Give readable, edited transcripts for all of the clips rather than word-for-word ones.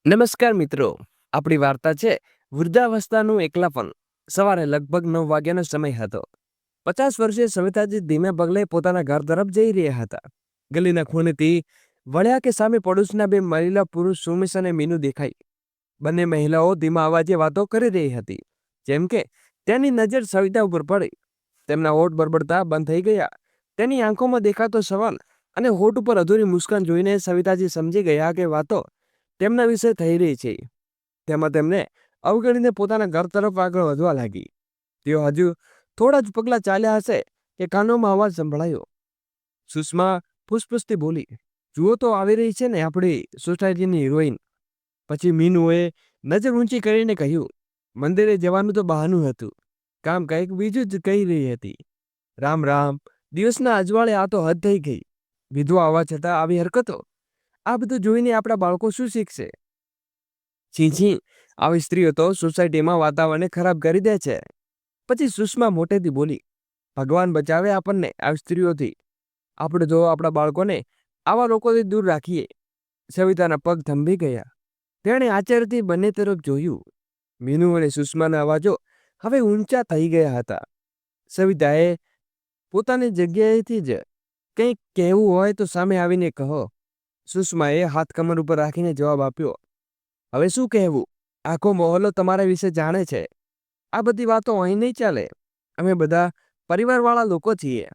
નમસ્કાર મિત્રો, આપણી વાર્તા છે વૃદ્ધાવસ્થાનું એકલાપન. સવારે લગભગ 9 વાગ્યાનો સમય હતો. 50 વર્ષીય સવિતાજી ધીમે પગલે પોતાના ઘર તરફ જઈ રહ્યા હતા. ગલીના ખૂણેથી વળ્યા કે સામે પડોશના બે મહિલા પુરુષ સુમિશ અને મીનુ દેખાઈ. બંને મહિલાઓ ધીમા અવાજે વાતો કરી રહી હતી. જેમ કે તેની નજર સવિતા ઉપર પડી. તેમના હોઠ બરબડતા બંધ થઈ ગયા. તેની આંખોમાં દેખાતો સવાલ અને હોઠ ઉપર અધૂરી મુસ્કાન જોઈને સવિતાજી સમજી ગયા કે વાતો તેમના વિશે થઈ રહી છે. તેમાં તેમને અવગણીને પોતાના ઘર તરફ આગળ વધવા લાગી. તેઓ હજુ થોડા જ પગલાં ચાલ્યા હશે કે કાનોમાં અવાજ સંભળાયો. સુષ્મા ફૂસફૂસથી બોલી, "જુઓ તો આવી રહી છે ને આપણી સોસાયટીની હિરોઈન." પછી મીનુએ નજર ઊંચી કરીને કહ્યું, "મંદિરે જવાનું તો બહાનું હતું, કામ કંઈક બીજું જ કહી રહી હતી." "રામ રામ, દિવસના અજવાળે આ તો હદ થઈ ગઈ. વિધવા હોવા છતાં આવી હરકતો. આ બધું જોઈને આપણા બાળકો શું શીખશે?" "છી છી, આવી સ્ત્રીઓ તો સોસાયટીમાં વાતાવરણને ખરાબ કરી દે છે." પછી સુષ્મા મોટેથી બોલી, "ભગવાન બચાવે આપણને આવી સ્ત્રીઓથી. આપણે જો આપણા બાળકોને આવા લોકોથી દૂર રાખીએ." સવિતાના પગ થંભી ગયા. તેણે આશ્ચર્યથી બંને તરફ જોયું. મીનુ અને સુષ્માના અવાજો હવે ઊંચા થઈ ગયા હતા. સવિતાએ પોતાની જગ્યાએથી જ કંઈક કહેવું હોય તો સામે આવીને કહો. સુષ્માએ હાથ કમર ઉપર રાખીને જવાબ આપ્યો, "હવે શું કહેવું? આખો મહોલ્લો તમારા વિશે જાણે છે. આ બધી વાતો અહીં નહીં ચાલે. અમે બધા પરિવારવાળા લોકો છીએ.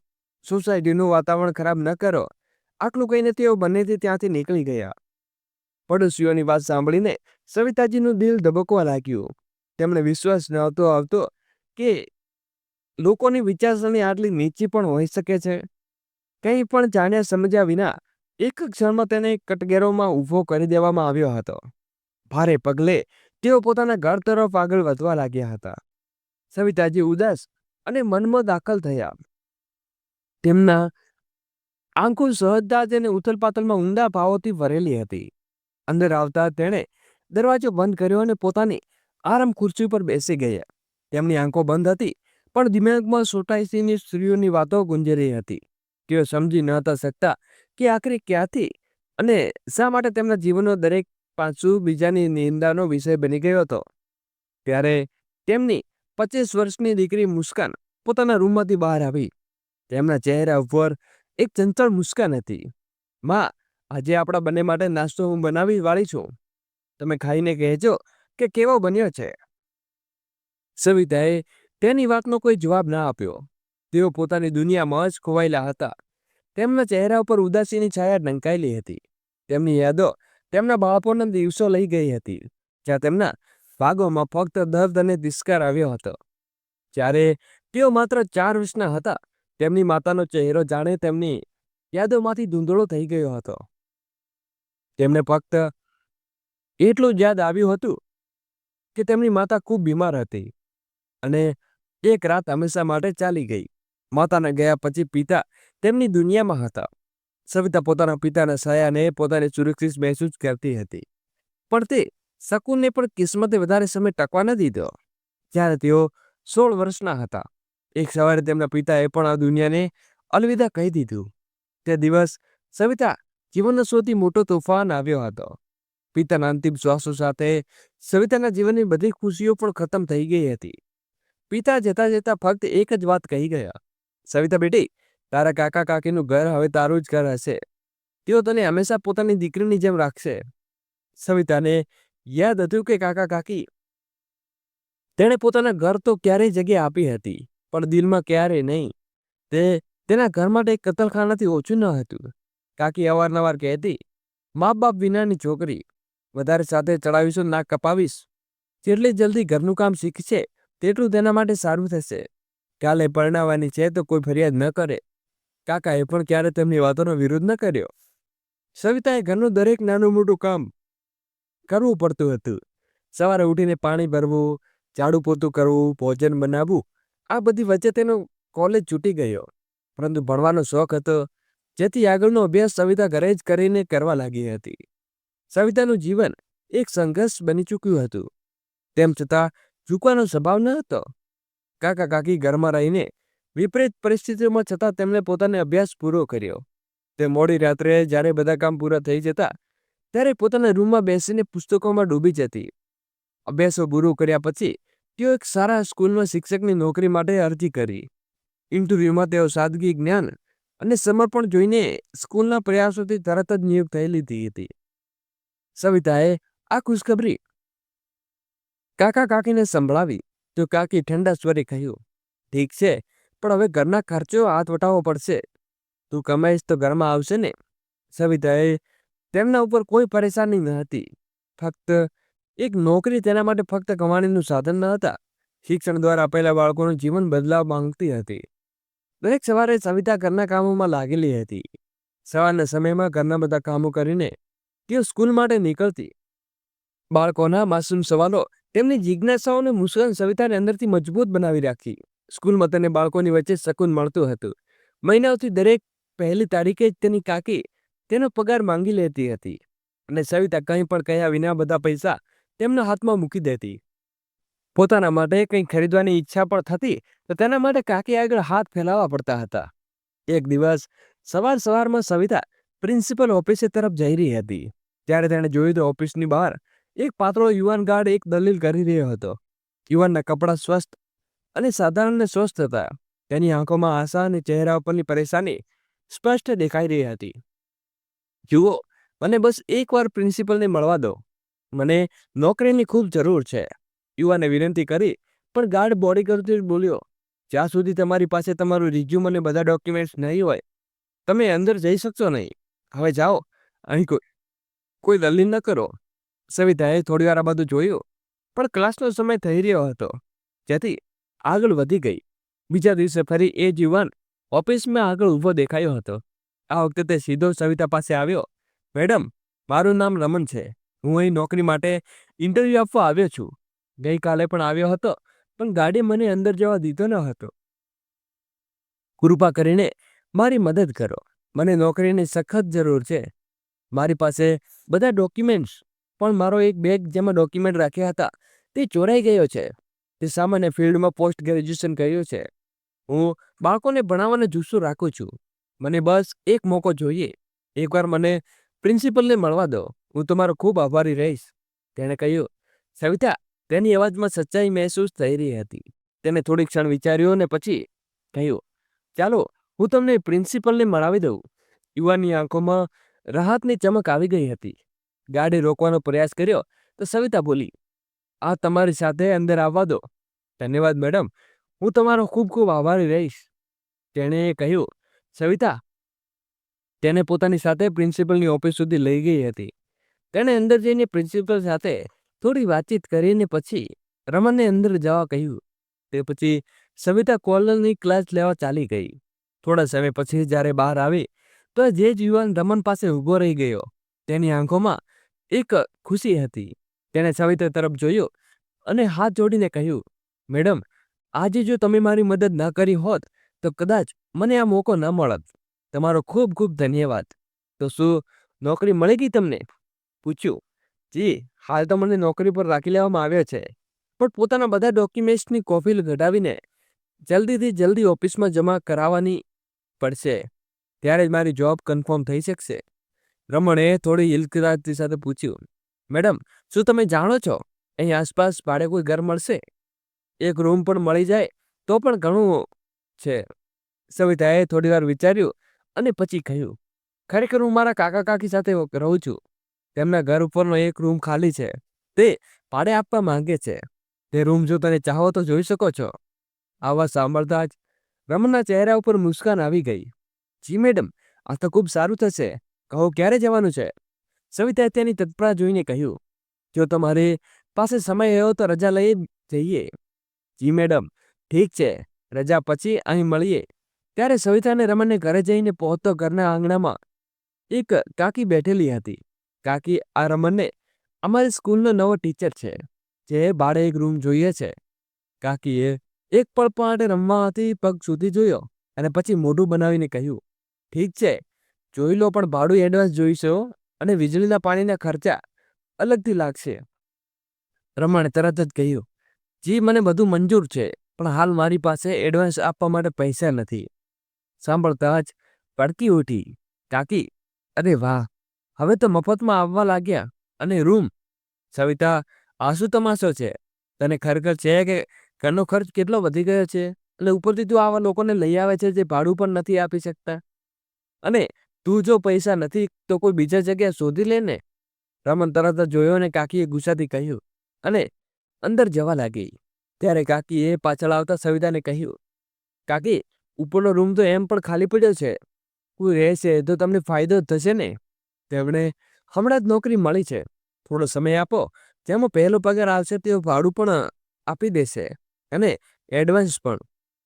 સોસાયટીનું વાતાવરણ ખરાબ ન કરો." આટલું કહીને તેઓ બંનેથી ત્યાંથી નીકળી ગયા. પડોશીઓની વાત સાંભળીને સવિતાજીનું દિલ ધબકવા લાગ્યું. તેમને વિશ્વાસ નહોતો આવતો કે લોકોની વિચારસરણી આટલી નીચી પણ હોઈ શકે છે. કંઈ પણ જાણ્યા સમજ્યા વિના એક ક્ષણમાં તેને કટઘેરોમાં ઊભો કરી દેવામાં આવ્યો હતો. ભારે પગલે તેઓ પોતાના ઘર તરફ આગળ વધવા લાગ્યા હતા. સવિતાજી ઉદાસ અને મનમાં દાખલ થયા. તેમના આંખો સહજતા અને ઉથલપાથલમાં ઊંડા ભાવોથી ભરેલી હતી. અંદર આવતા તેણે દરવાજો બંધ કર્યો અને પોતાની આરામ ખુરશી પર બેસી ગયા. તેમની આંખો બંધ હતી, પણ દિમાગમાં સોસાયટીની સ્ત્રીઓની વાતો ગુંજી રહી હતી. તેઓ સમજી નહોતા શકતા કે આખરે ક્યાંથી અને શા માટે તેમના જીવનનો દરેક પાસું બીજાની નિંદાનો વિષય બની ગયો હતો. ત્યારે તેમની 25 વર્ષની દીકરી મુસ્કાન પોતાના રૂમમાંથી બહાર આવી. તેમના ચહેરા ઉપર એક ચંચળ મુસ્કાન હતી. "માં, આજે આપણા બંને માટે નાસ્તો હું બનાવી વાળી છું. તમે ખાઈને કહેજો કે કેવો બન્યો છે." સવિતાએ તેની વાતનો કોઈ જવાબ ના આપ્યો. તેઓ પોતાની દુનિયામાં જ ખોવાયેલા હતા. તેમના ચહેરા ઉપર ઉદાસીની છાયા ઢંકાયેલી હતી. તેમની યાદો તેમના બાળપણના દિવસો લઈ ગઈ હતી, જ્યાં તેમના ભાગોમાં ફક્ત દર્દ અને તિરસ્કાર આવ્યો હતો. જ્યારે તેઓ માત્ર 4 વર્ષના હતા, તેમની માતાનો ચહેરો જાણે તેમની યાદોમાંથી ધૂંધળો થઈ ગયો હતો. તેમને ફક્ત એટલું જ યાદ આવ્યું હતું કે તેમની માતા ખૂબ બીમાર હતી અને એક રાત હંમેશા માટે ચાલી ગઈ. માતાના ગયા પછી પિતા તેમની દુનિયામાં હતા. સવિતા પોતાના પિતાના સાયાને પોતાને સુરક્ષિત મહેસૂસ કરતી હતી, પણ તે શકુનને પણ કિસ્મતે વધારે સમય ટકવા ન દીધો. જ્યારે તેઓ 16 વર્ષના હતા, એક સવારે તેમના પિતાએ પણ આ દુનિયાને અલવિદા કહી દીધું. તે દિવસ સવિતા જીવનનો સૌથી મોટો તોફાન આવ્યો હતો. પિતાના અંતિમ શ્વાસો સાથે સવિતાના જીવનની બધી ખુશીઓ પણ ખતમ થઈ ગઈ હતી. પિતા જતા જતા ફક્ત એક જ વાત કહી ગયા, "સવિતા બેટી, તારા કાકા કાકીનું ઘર હવે તારું જ ઘર હશે. તેઓ તને હંમેશા પોતાની દીકરીની જેમ રાખશે." સવિતાને યાદ હતું કે કાકા કાકી તેણે પોતાના ઘર તો ક્યારેય જગ્યા આપી હતી, પણ દિલમાં ક્યારેય નહીં. તે તેના ઘર માટે એક કતલખાનાથી ઓછું ન હતું. કાકી અવારનવાર કહેતી, "મા બાપ વિનાની છોકરી, વધારે સાથે ચડાવીશું નાક કપાવીશ. જેટલી જલ્દી ઘરનું કામ શીખશે તેટલું તેના માટે સારું થશે. કાલે પરણાવવાની છે તો કોઈ ફરિયાદ ન કરે." કાકાએ પણ ક્યારે તેમની વાતોનો વિરોધ ન કર્યો. સવિતાએ ઘરનું દરેક નાનું મોટું કામ કરવું પડતું હતું. સવારે ઉઠીને પાણી ભરવું, ઝાડુ પોતું કરવું, ભોજન બનાવવું, આ બધી વચ્ચે તેનો કોલેજ છૂટી ગયો. પરંતુ ભણવાનો શોખ હતો, જેથી આગળનો અભ્યાસ સવિતા ઘરે જ કરીને કરવા લાગી હતી. સવિતાનું જીવન એક સંઘર્ષ બની ચૂક્યું હતું. તેમ છતાં ઝૂકવાનો સ્વભાવ ન હતો. કાકા કાકી ઘરમાં રહીને વિપરીત પરિસ્થિતિઓમાં છતાં તેમણે પોતાનો અભ્યાસ પૂરો કર્યો. તે મોડી રાત્રે જ્યારે બધા કામ પૂરા થઈ જતા ત્યારે પોતાના રૂમમાં બેસીને પુસ્તકોમાં ડૂબી જતી. અભ્યાસો પૂરો કર્યા પછી તેઓ એક સારા સ્કૂલમાં શિક્ષકની નોકરી માટે અરજી કરી. ઇન્ટરવ્યુમાં તેઓ સાદગી, જ્ઞાન અને સમર્પણ જોઈને સ્કૂલના પ્રયાસોથી તરત જ નિયુક્ત થઈ લીધી હતી. સવિતાએ આ ખુશખબરી કાકા કાકીને સંભળાવી તો કાકી ઠંડા સ્વરે કહ્યું, ઠીક છે, પણ હવે ઘરના ખર્ચો હાથ વટાવવો પડશે. તું કમાઈશ તો ઘરમાં આવશે ને. સવિતાએ તેમના ઉપર કોઈ પરેશાની ન હતી. ફક્ત એક નોકરી તેના માટે ફક્ત કમાણીનું સાધન ન હતા. શિક્ષણ દ્વારા આપેલા બાળકોનું જીવન બદલાવ માંગતી હતી. દરેક સવારે સવિતા ઘરના કામોમાં લાગેલી હતી. સવારના સમયમાં ઘરના બધા કામો કરીને તેઓ સ્કૂલ માટે નીકળતી. બાળકોના માસૂમ સવાલો, તેમની જિજ્ઞાસાઓને મુસ્કાન સવિતાને અંદરથી મજબૂત બનાવી રાખી. સ્કૂલમાં તેને બાળકોની વચ્ચે શકૂન મળતું હતું. મહિનાઓથી દરેક પહેલી તારીખે જ તેની કાકી તેનો પગાર માંગી લેતી હતી અને સવિતા કંઈ પણ કહ્યા વિના બધા પૈસા તેમના હાથમાં મૂકી દેતી. પોતાના માટે કંઈ ખરીદવાની ઈચ્છા પણ થતી તો તેના માટે કાકી આગળ હાથ ફેલાવવા પડતા હતા. એક દિવસ સવારમાં સવિતા પ્રિન્સિપલ ઓફિસે તરફ જઈ રહી હતી. ત્યારે તેણે જોયું તો ઓફિસની બહાર એક પાતળો યુવાન ગાર્ડ એક દલીલ કરી રહ્યો હતો. યુવાનના કપડાં સ્વસ્થ અને સાધારણ ને સ્વસ્થ હતા. તેની આંખોમાં આશા અને ચહેરા ઉપરની પરેશાની સ્પષ્ટ દેખાઈ રહી હતી. જુઓ, મને બસ એકવાર પ્રિન્સિપલને મળવા દો. મને નોકરીની ખૂબ જરૂર છે, યુવાને વિનંતી કરી. પણ ગાર્ડ બોડી કરતી બોલ્યો, જ્યાં સુધી તમારી પાસે તમારું રિઝ્યુમ અને બધા ડોક્યુમેન્ટ્સ નહીં હોય તમે અંદર જઈ શકશો નહીં. હવે જાઓ, અહીં કોઈ દલીલ ન કરો. સવિતાએ થોડી વાર આ બધું જોયું, પણ ક્લાસનો સમય થઈ રહ્યો હતો, જેથી આગળ વધી ગઈ. બીજા દિવસે ફરી એ જ યુવાન ઓફિસમાં આગળ ઊભો દેખાયો હતો. આ વખતે તે સીધો સવિતા પાસે આવ્યો. મેડમ, મારું નામ રમન છે. હું અહીં નોકરી માટે ઇન્ટરવ્યૂ આપવા આવ્યો છું. ગઈકાલે પણ આવ્યો હતો, પણ ગાડીએ મને અંદર જવા દીધો ન હતો. કૃપા કરીને મારી મદદ કરો. મને નોકરીની સખત જરૂર છે. મારી પાસે બધા ડોક્યુમેન્ટ્સ, પણ મારો એક બેગ જેમાં ડોક્યુમેન્ટ રાખ્યા હતા તે ચોરાઈ ગયો છે. તે સામાન્ય ફિલ્ડમાં પોસ્ટ ગ્રેજ્યુએશન કર્યું છે. હું બાળકોને ભણાવવાનો જુસ્સો રાખું છું. મને બસ એક મોકો જોઈએ. એકવાર મને પ્રિન્સિપલને મળવા દો. હું તમારો ખૂબ આભારી રહીશ. તેણે કહ્યું. સવિતા, તેની અવાજમાં સચ્ચાઈ મહેસૂસ થઈ રહી હતી. તેને થોડી ક્ષણ વિચાર્યું અને પછી કહ્યું, ચાલો હું તમને પ્રિન્સિપલને મળાવી દઉં. યુવાનની આંખોમાં રાહતની ચમક આવી ગઈ હતી. ગાડી રોકવાનો પ્રયાસ કર્યો તો સવિતા બોલી, આ તમારી સાથે અંદર આવવા દો. ધન્યવાદ મેડમ, હું તમારો ખૂબ ખૂબ આભારી રહીશ. તેણે કહ્યું. સવિતા તેને પોતાની સાથે પ્રિન્સિપલની ઓફિસ સુધી લઈ ગઈ હતી. તેણે અંદર જઈને પ્રિન્સિપલ સાથે થોડી વાતચીત કરીને પછી રમનને અંદર જવા કહ્યું. તે પછી સવિતા કોલરની ક્લાસ લેવા ચાલી ગઈ. થોડા સમય પછી જ્યારે બહાર આવી તો જે જ યુવાન રમન પાસે ઊભો રહી ગયો. તેની આંખોમાં એક ખુશી હતી. તેણે સવિતા તરફ જોયું અને હાથ જોડીને કહ્યું, મેડમ, આજે જો તમે મારી મદદ ન કરી હોત તો કદાચ મને આ મોકો ન મળત. તમારો ખૂબ ખૂબ ધન્યવાદ. તો શું નોકરી મળી ગઈ તમને? પૂછ્યું. જી, હાલ તો મને નોકરી પર રાખી લેવામાં આવ્યો છે, પણ પોતાના બધા ડોક્યુમેન્ટ્સની કોપી કઢાવીને જલ્દીથી જલ્દી ઓફિસમાં જમા કરાવવાની પડશે. ત્યારે જ મારી જોબ કન્ફર્મ થઈ શકશે. રમણે થોડી હિલકરાતી સાથે પૂછ્યું. મેડમ, શું તમે જાણો છો અહીં આસપાસ ભાડે કોઈ ઘર મળશે? એક રૂમ પણ મળી જાય તો પણ ઘણું છે. સવિતાએ થોડી વાર વિચાર્યું અને પછી કહ્યું, ખરેખર હું મારા કાકા કાકી સાથે રહું છું. તેમના ઘર ઉપરનો એક રૂમ ખાલી છે. તે ભાડે આપવા માંગે છે. તે રૂમ જો તમે ચાહો તો જોઈ શકો છો. આ વાત સાંભળતા જ રમનના ચહેરા ઉપર મુસ્કાન આવી ગઈ. જી મેડમ, આ તો ખૂબ સારું થશે. કહો ક્યારે જવાનું છે? સવિતાએ તેની તત્પરતા જોઈને કહ્યું, જો તમારી પાસે સમય હોય તો રજા લઈ જઈએ. જી મેડમ, ઠીક છે, રજા પછી અહીં મળીએ. ત્યારે સવિતાને રમનને ઘરે જઈને પહોંચતો ઘરના આંગણામાં એક કાકી બેઠેલી હતી. કાકી, આ રમનને અમારી સ્કૂલનો નવો ટીચર છે, જે ભાડે એક રૂમ જોઈએ છે. કાકીએ એક પળ માટે રમવાથી પગ સુધી જોયો અને પછી મોઢું બનાવીને કહ્યું, ઠીક છે, જોઈ લો, પણ ભાડું એડવાન્સ જોઈશો અને વીજળીના પાણીના ખર્ચા અલગથી લાગશે. રમણે તરત જ કહ્યું, જી મને બધું મંજૂર છે, પણ હાલ મારી પાસે એડવાન્સ આપવા માટે પૈસા નથી. સાંભળતા જ ભડકી ઉઠી કાકી, અરે વાહ, હવે તો મફતમાં આવવા લાગ્યા. અને રૂમ. સવિતા, આ શું તમાશો છે? તને ખરેખર છે કે ઘરનો ખર્ચ કેટલો વધી ગયો છે? અને ઉપરથી તું આવા લોકોને લઈ આવે છે જે ભાડું પણ નથી આપી શકતા. અને તું જો પૈસા નથી તો કોઈ બીજા જગ્યાએ શોધી લે ને. રમન તરત જ જોયો ને કાકીએ ગુસ્સાથી કહ્યું અને અંદર જવા લાગી. ત્યારે કાકીએ પાછળ આવતા સવિતાને કહ્યું, કાકી, ઉપરનો રૂમ તો એમ પણ ખાલી પડ્યો છે. કોઈ રહેશે તો તમને ફાયદો જ થશે ને. તેમણે હમણાં જ નોકરી મળી છે. થોડો સમય આપો, જેમાં પહેલો પગાર આવશે તેઓ ભાડું પણ આપી દેશે અને એડવાન્સ પણ.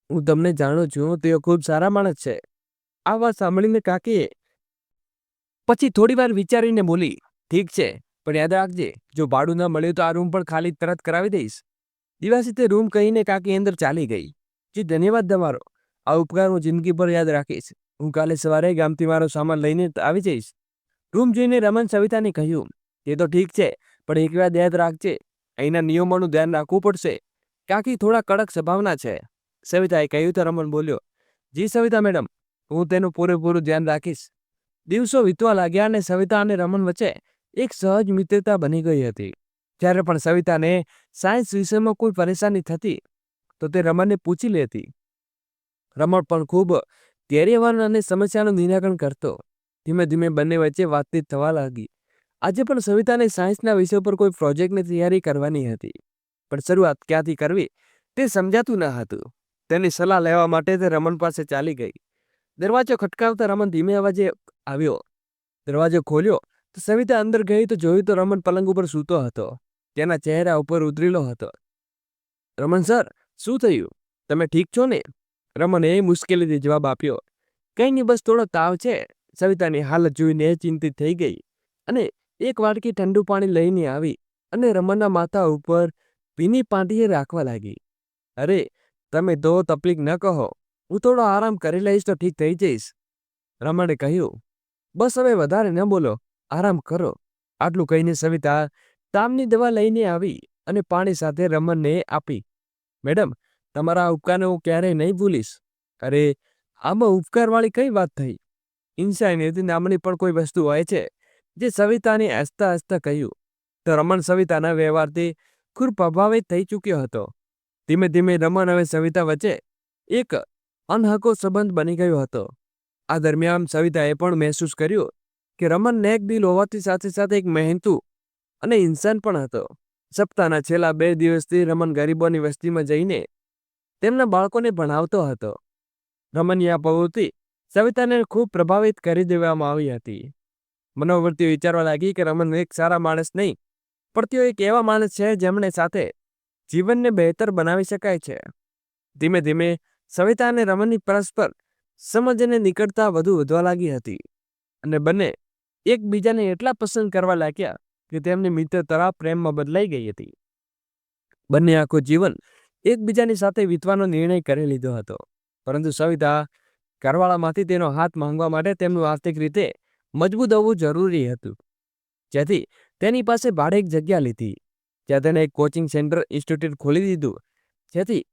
હું તમને જાણું છું, તેઓ ખૂબ સારા માણસ છે. આ વાત સાંભળીને કાકીએ પછી થોડી વાર વિચારીને બોલી, ઠીક છે, પણ યાદ રાખજે, જો ભાડું ન મળ્યું તો આ રૂમ પણ ખાલી તરત કરાવી દઈશ. દિવસે તે રૂમ કહીને કાકી અંદર ચાલી ગઈ. જી, ધન્યવાદ તમારો. આ ઉપકાર હું જિંદગીભર યાદ રાખીશ. હું કાલે સવારે ગામથી મારો સામાન લઈને આવી જઈશ. રૂમ જોઈને રમન સવિતાને કહ્યું, એ તો ઠીક છે, પણ એક વાત યાદ રાખજે, અહીંના નિયમોનું ધ્યાન રાખવું પડશે. કાકી થોડા કડક સ્વભાવના છે. સવિતાએ કહ્યું તો રમન બોલ્યો, જી સવિતા મેડમ, હું તેનું પૂરેપૂરું ધ્યાન રાખીશ. દિવસો વીતવા લાગ્યા અને સવિતા અને રમન વચ્ચે એક સહજ મિત્રતા બની ગઈ હતી. જ્યારે પણ સવિતાને સાયન્સ વિષયમાં કોઈ પરેશાની થતી તો તે રમણને પૂછી લેતી. રમણ પણ ખૂબ ધૈર્યવાન અને સમસ્યાનું નિરાકરણ કરતો. ધીમે ધીમે બંને વચ્ચે વાતચીત થવા લાગી. આજે પણ સવિતાને સાયન્સના વિષય પર કોઈ પ્રોજેક્ટની તૈયારી કરવાની હતી, પણ શરૂઆત ક્યાંથી કરવી તે સમજાતું ન હતું. તેની સલાહ લેવા માટે તે રમણ પાસે ચાલી ગઈ. દરવાજો ખટકાવતા રમન ધીમે અવાજે આવ્યો. દરવાજો ખોલ્યો તો સવિતા અંદર ગઈ તો જોયું તો રમન પલંગ ઉપર સૂતો હતો. તેના ચહેરા ઉપર ઉતરેલો હતો. રમન સર, શું થયું? તમે ઠીક છો ને? રમણે મુશ્કેલીથી જવાબ આપ્યો, કંઈ નહીં, બસ થોડો તાવ છે. સવિતાની હાલત જોઈને ચિંતિત થઈ ગઈ અને એક વાટકી ઠંડુ પાણી લઈને આવી અને રમણના માથા ઉપર ભીની પાંટીએ રાખવા લાગી. અરે, તમે તો તકલીફ ન કહો, હું થોડો આરામ કરી લઈશ તો ઠીક થઈ જઈશ. રમણે કહ્યું, બસ હવે વધારે ન બોલો, આરામ કરો. આટલું કહીને સવિતા તાવની દવા લઈને આવી અને પાણી સાથે રમણને આપી. મેડમ, તમારા ઉપકારને હું ક્યારેય નહીં ભૂલીશ. અરે, આમાં ઉપકારવાળી કઈ વાત થઈ? ઇન્સાનિયત નામની પણ કોઈ વસ્તુ હોય છે, જે સવિતાને હસતા હસતા કહ્યું. તો રમણ સવિતાના વ્યવહારથી ખૂબ પ્રભાવિત થઈ ચૂક્યો હતો. ધીમે ધીમે રમણ હવે સવિતા વચ્ચે એક અનહકો સંબંધ બની ગયો હતો. આ દરમિયાન સવિતાએ પણ મહેસૂસ કર્યું કે રમણ નેક દિલ હોવાથી સાથે સાથે એક મહેનતુ અને ઇન્સાન પણ હતો. સપ્તાહના છેલ્લા 2 દિવસથી રમણ ગરીબોની વસ્તીમાં જઈને તેમના બાળકોને ભણાવતો હતો. રમણની આ પ્રવૃત્તિ સવિતાને ખૂબ પ્રભાવિત કરી દેવામાં આવી હતી. મનોવૃત્તિઓ વિચારવા લાગી કે રમણ એક સારા માણસ નહીં, પણ તેઓ એક એવા માણસ છે જેમણે સાથે જીવનને બહેતર બનાવી શકાય છે. ધીમે ધીમે સવિતા અને રમણની પરસ્પર સમજ અને નિકટતા વધવા લાગી હતી અને બંને એકબીજાને એટલા પસંદ કરવા લાગ્યા કે તેમની મિત્રતા પ્રેમમાં બદલાઈ ગઈ હતી. બંને આખું જીવન એકબીજાની સાથે વીતવાનો નિર્ણય કરી લીધો હતો, પરંતુ સવિતા ઘરવાળામાંથી તેનો હાથ માંગવા માટે તેમનું આર્થિક રીતે મજબૂત હોવું જરૂરી હતું. જેથી તેની પાસે ભાડે એક જગ્યા લીધી, જ્યાં તેને એક કોચિંગ સેન્ટર ઇન્સ્ટિટ્યૂટ ખોલી દીધું, જેથી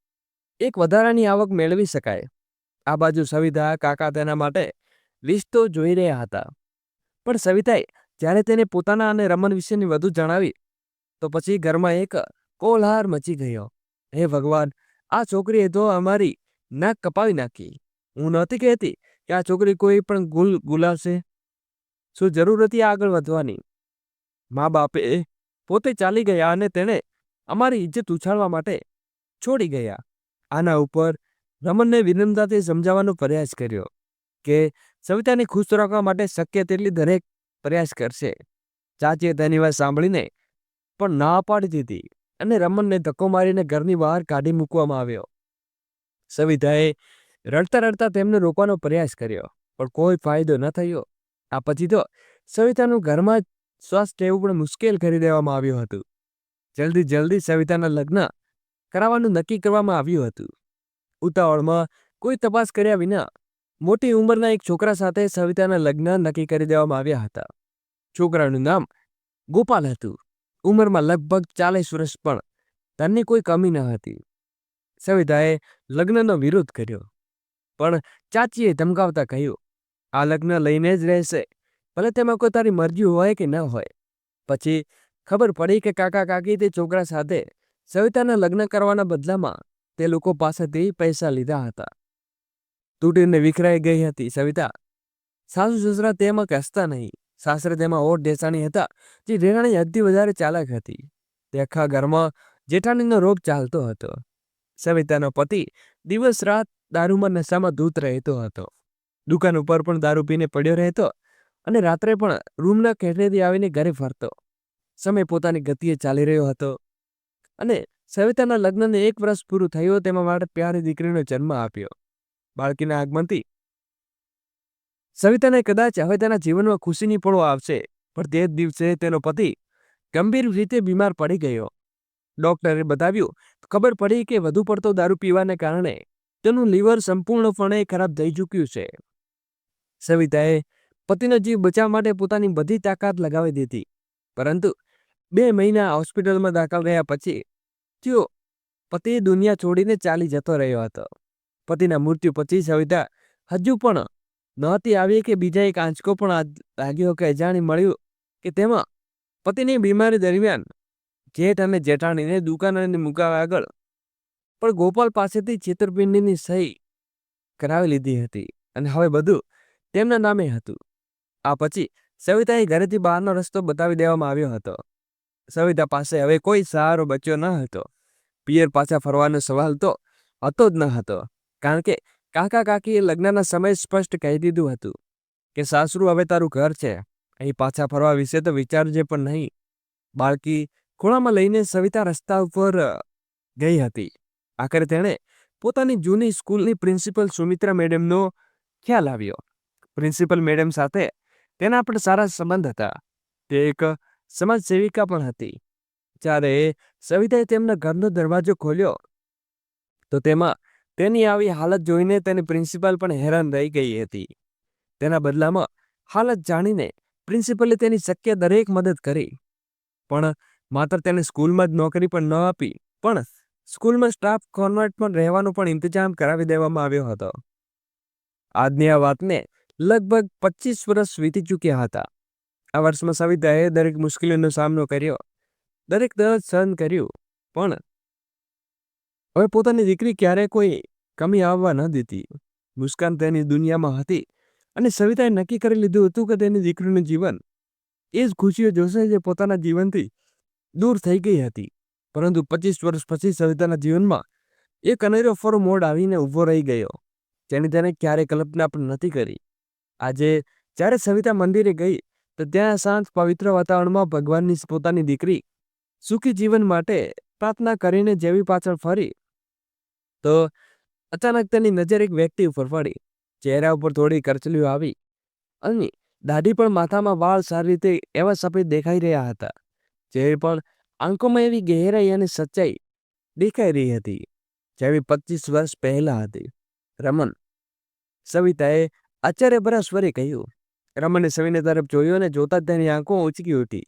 એક વધારાની આવક મેળવી શકાય. આ બાજુ સવિતા કાકા તેના માટે લિસ્ટો જોઈ રહ્યા હતા. પણ સવિતાએ જ્યારે તેને પોતાના અને રમણ વિશેની વધુ જણાવી તો પછી ઘરમાં એક કોલાહલ મચી ગયો. હે ભગવાન, આ છોકરીએ તો અમારી નાક કપાવી નાખી. હું નહોતી કહેતી કે આ છોકરી કોઈ પણ ગુલાવશે. શું જરૂર હતી આગળ વધવાની? મા બાપે પોતે ચાલી ગયા અને તેણે અમારી ઇજ્જત ઉછાળવા માટે છોડી ગયા. આના ઉપર રમણને વિનમ્રતાથી સમજાવવાનો પ્રયાસ કર્યો કે સવિતાને ખુશ રાખવા માટે શક્ય તેટલી દરેક પ્રયાસ કરશે. ચાચીએ તેની વાત સાંભળીને પણ ના પાડી દીધી અને રમણને ધક્કો મારીને ઘરની બહાર કાઢી મૂકવામાં આવ્યો. સવિતાએ રડતા રડતા તેમને રોકવાનો પ્રયાસ કર્યો, પણ કોઈ ફાયદો ન થયો. આ પછી તો સવિતાનું ઘરમાં જ શ્વાસ લેવું પણ મુશ્કેલ કરી દેવામાં આવ્યું હતું. જલ્દી સવિતાના લગ્ન કરાવવાનું નક્કી કરવામાં આવ્યું હતું. ઉતાવળમાં કોઈ તપાસ કર્યા વિના મોટી ઉંમરના એક છોકરા સાથે સવિતાના લગ્ન નક્કી કરી દેવામાં આવ્યા હતા. છોકરાનું નામ ગોપાલ હતું. ઉંમરમાં લગભગ 40 વર્ષ, પણ ધનની કોઈ કમી ન હતી. સવિતાએ લગ્નનો વિરોધ કર્યો, પણ ચાચીએ ધમકાવતા કહ્યું, આ લગ્ન લઈને જ રહેશે. ભલે તેમાં કોઈ તારી મરજી હોય કે ન હોય. પછી ખબર પડી કે કાકા કાકી તે છોકરા સાથે સવિતાના લગ્ન કરવાના બદલામાં તે લોકો પાસેથી પૈસા લીધા હતા. તૂટીને વિખરાઈ ગઈ હતી સવિતા. સાસુ સસરા તેમાં કસતા નહીં. સાસરે તેમાં ઓટ દેસાણી હતા, જે જેઠાણી હદથી વધારે ચાલાક હતી. તે આખા ઘરમાં જેઠાણીનો રોગ ચાલતો હતો. સવિતાનો પતિ દિવસ રાત દારૂમાં નશામાં ધૂત રહેતો હતો. દુકાન ઉપર પણ દારૂ પીને પડ્યો રહેતો અને રાત્રે પણ રૂમના ખેતરેથી આવીને ઘરે ફરતો. સમય પોતાની ગતિએ ચાલી રહ્યો હતો અને સવિતાના લગ્નને 1 વર્ષ પૂરું થયું તેમાં માટે પ્યારી દીકરીનો જન્મ આપ્યો. બાળકીના આગમનથી સવિતાને કદાચ હવે તેના જીવનમાં ખુશીની પળો આવશે, પણ તે જ દિવસે તેનો પતિ ગંભીર રીતે બીમાર પડી ગયો. ડોક્ટરે બતાવ્યું તો ખબર પડી કે વધુ પડતો દારૂ પીવાને કારણે તેનું લીવર સંપૂર્ણપણે ખરાબ થઈ ચૂક્યું છે. સવિતાએ પતિનો જીવ બચાવવા માટે પોતાની બધી તાકાત લગાવી દીધી, પરંતુ 2 મહિના હોસ્પિટલમાં દાખલ રહ્યા પછી તેઓ પતિ દુનિયા છોડીને ચાલી જતો રહ્યો હતો. પતિના મૃત્યુ પછી સવિતા હજુ પણ નહોતી આવી કે બીજા એક આંચકો પણ લાગ્યો કે જાણી મળ્યું કે તેમાં પતિની બીમારી દરમિયાન જેઠ અને જેઠાણીને દુકાન અને મુકાવા આગળ પણ ગોપાલ પાસેથી છેતરપિંડીની સહી કરાવી લીધી હતી અને હવે બધું તેમના નામે હતું. આ પછી સવિતાએ ઘરેથી બહારનો રસ્તો બતાવી દેવામાં આવ્યો હતો. સવિતા પાસે હવે કોઈ સહારો બચ્યો ન હતો. પિયર પાછા ફરવાનો સવાલ તો હતો જ ન હતો, કારણ કે કાકા કાકીએ લગ્નના સમયે સ્પષ્ટ કહી દીધું હતું કે સાસરું હવે તારું ઘર છે, અહીં પાછા ફરવા વિશે તો વિચારજે પણ નહીં. બાળકી ખોળામાં લઈને સવિતા રસ્તા ઉપર ગઈ હતી. આખરે તેણે પોતાની જૂની સ્કૂલની પ્રિન્સિપલ સુમિત્રા મેડમનો ખ્યાલ આવ્યો. પ્રિન્સિપલ મેડમ સાથે તેના પણ સારા સંબંધ હતા. તે એક સમાજ સેવિકા પણ હતી. જ્યારે સવિતાએ તેમના ઘરનો દરવાજો ખોલ્યો તો તેમાં તેની આવી હાલત જોઈને તેની પ્રિન્સિપાલ પણ હેરાન રહી ગઈ હતી. તેના બદલામાં હાલત જાણીને પ્રિન્સિપલે તેની શક્ય દરેક મદદ કરી, પણ માત્ર તેને સ્કૂલમાં જ નોકરી પણ ન આપી, પણ સ્કૂલમાં સ્ટાફ કોન્વેન્ટમાં રહેવાનો પણ ઇંતજામ કરાવી દેવામાં આવ્યો હતો. આજની આ વાતને લગભગ 25 વર્ષ વીતી ચૂક્યા હતા. આ વર્ષમાં સવિતાએ દરેક મુશ્કેલીનો સામનો કર્યો, દરેક દર્દ સહન કર્યું, પણ હવે પોતાની દીકરી ક્યારેય કોઈ કમી આવવા ન દીધી. મુસ્કાન તેની દુનિયામાં હતી અને સવિતાએ નક્કી કરી લીધું હતું કે તેની દીકરીનું જીવન એ જ ખુશીઓ જોશે જે પોતાના જીવનથી દૂર થઈ ગઈ હતી. પરંતુ 25 વર્ષ પછી સવિતાના જીવનમાં એક અનેરો ફરો મોડ આવીને ઊભો રહી ગયો, જેની તેને ક્યારેય કલ્પના પણ નથી કરી. આજે જ્યારે સવિતા મંદિરે ગઈ તો ત્યાં શાંત પવિત્ર વાતાવરણમાં ભગવાનની પોતાની દીકરી સુખી જીવન માટે પ્રાર્થના કરીને જેવી પાછળ ફરી તો અચાનક તેની નજર એક વ્યક્તિ ઉપર પડી. ચહેરા ઉપર થોડી કરચલીઓ આવી અને દાઢી પણ માથામાં વાળ સારી રીતે એવા સફેદ દેખાઈ રહ્યા હતા. જે પણ આંખોમાં એવી ગહેરાઈ અને સચ્ચાઈ દેખાઈ રહી હતી જેવી 25 વર્ષ પહેલા હતી. રમન, સવિતાએ આશ્ચર્યભરા સ્વરે કહ્યું. રમને સવિતા તરફ જોયો અને જોતા જ તેની આંખો ઉંચકી ઉઠી.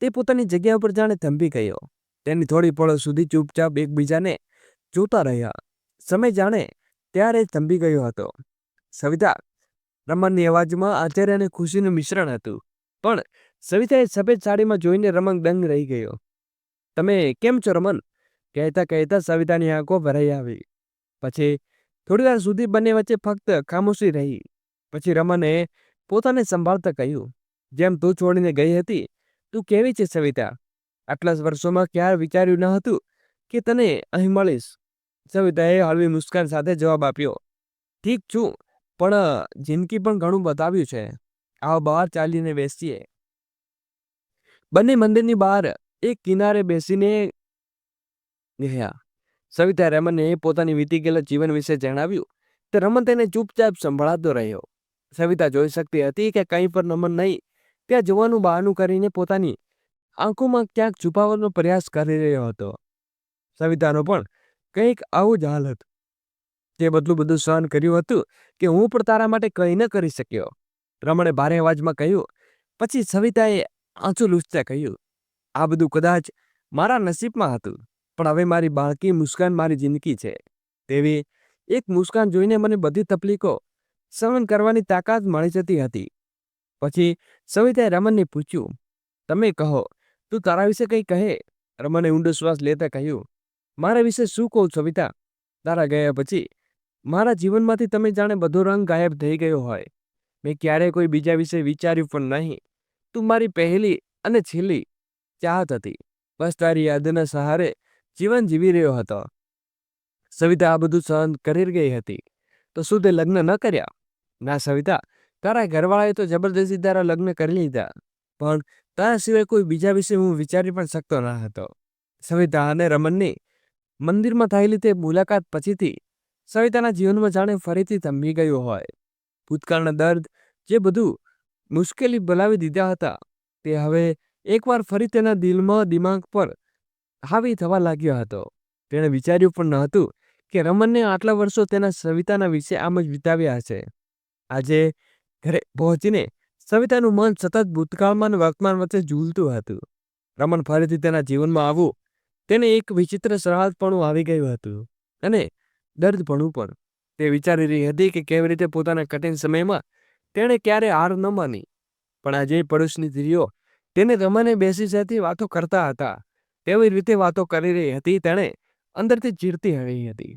તે પોતાની જગ્યા ઉપર જાણે થંભી ગયો. તેની થોડી પળો સુધી ચૂપચાપ એકબીજાને જોતા રહ્યા. સમય જાણે ત્યારે થંભી ગયો હતો. સવિતા, રમનની અવાજમાં આશ્ચર્ય અને ખુશીનું મિશ્રણ હતું. પણ સવિતાએ સફેદ સાડીમાં જોઈને રમન દંગ રહી ગયો. તમે કેમ છો રમન? કહેતા કહેતા સવિતાની આંખો ભરાઈ આવી. પછી થોડીવાર સુધી બંને વચ્ચે ફક્ત ખામોશી રહી. પછી રમને પોતાને સંભાળતા કહ્યું, જેમ તું છોડીને ગઈ હતી, તું કેવી છે સવિતા? આટલા વર્ષોમાં ક્યારે વિચાર્યું ન હતું કે તને અહીં મળીશ. સવિતાએ હળવી મુસ્કાન સાથે જવાબ આપ્યો, ઠીક છું, પણ જિંદગી પણ ઘણું બતાવ્યું છે. આવો બહાર ચાલીને બેસીએ. બંને મંદિરની બહાર એક કિનારે બેસીને ગયા. સવિતા રમને પોતાની વીતી ગયેલા જીવન વિશે જણાવ્યું તો રમન તેને ચૂપચાપ સંભળાતો રહ્યો. સવિતા જોઈ શકતી હતી કે કંઈ પણ રમન નહીં ત્યાં જોવાનું બહાનું કરીને પોતાની આંખોમાં ક્યાંક છુપાવવાનો પ્રયાસ કરી રહ્યો હતો. સવિતાનો પણ કંઈક આવું જ હાલ હતું. તે બધું સહન કર્યું હતું કે હું પણ તારા માટે કંઈ ન કરી શક્યો, રમણે ભારે અવાજમાં કહ્યું. પછી સવિતાએ આંસુ લૂછતા કહ્યું, આ બધું કદાચ મારા નસીબમાં હતું, પણ હવે મારી બાળકી મુસ્કાન મારી જિંદગી છે. તેવી એક મુસ્કાન જોઈને મને બધી તકલીફો સહન કરવાની તાકાત મળી જતી હતી. પછી સવિતાએ રમનને પૂછ્યું, તમે કહો, તું તારા વિશે કંઈ કહે? રમણે ઊંડો શ્વાસ લેતા કહ્યું, મારા વિશે શું કહું સવિતા? તારા ગયા પછી મારા જીવનમાંથી તમે જાણે બધો રંગ ગાયબ થઈ ગયો હોય. મેં ક્યારેય કોઈ બીજા વિશે વિચાર્યું પણ નહીં. તું મારી પહેલી અને છેલ્લી ચાહત હતી. બસ તારી યાદના સહારે જીવન જીવી રહ્યો હતો. સવિતા આ બધું સહન કરી ગઈ હતી, તો શું તે લગ્ન ન કર્યા? ના સવિતા, તારા ઘરવાળાએ તો જબરદસ્તી તારા લગ્ન કરી લીધા, પણ તારા સિવાય કોઈ બીજા વિશે હું વિચારી પણ શકતો ન હતો. સવિતા અને રમનની મંદિરમાં થયેલી તે મુલાકાત પછીથી સવિતાના જીવનમાં જાણે ફરીથી થંભી ગયું હોય. ભૂતકાળના દર્દ, જે બધું મુશ્કેલી બોલાવી દીધા હતા, તે હવે એકવાર ફરી તેના દિમાગ પર હાવી થવા લાગ્યો હતો. તેણે વિચાર્યું પણ ન હતું કે રમનને આટલા વર્ષો તેના સવિતાના વિશે આમ જ વિતાવ્યા હશે. આજે ઘરે પહોંચીને સવિતાનું મન સતત ભૂતકાળમાં અને વર્તમાન વચ્ચે ઝૂલતું હતું. રમન ફરીથી તેના જીવનમાં આવવું, તેને એક વિચિત્ર સરાહતપણું આવી ગયું હતું અને દર્દપણું પણ. તે વિચારી રહી હતી કે કેવી રીતે પોતાના કઠિન સમયમાં તેણે ક્યારે હાર ન માની. પણ આજે પડોશની સ્ત્રીઓ તેને રમને બેસી જતી વાતો કરતા હતા, તેવી રીતે વાતો કરી રહી હતી. તેણે અંદરથી ચીરતી રહી હતી.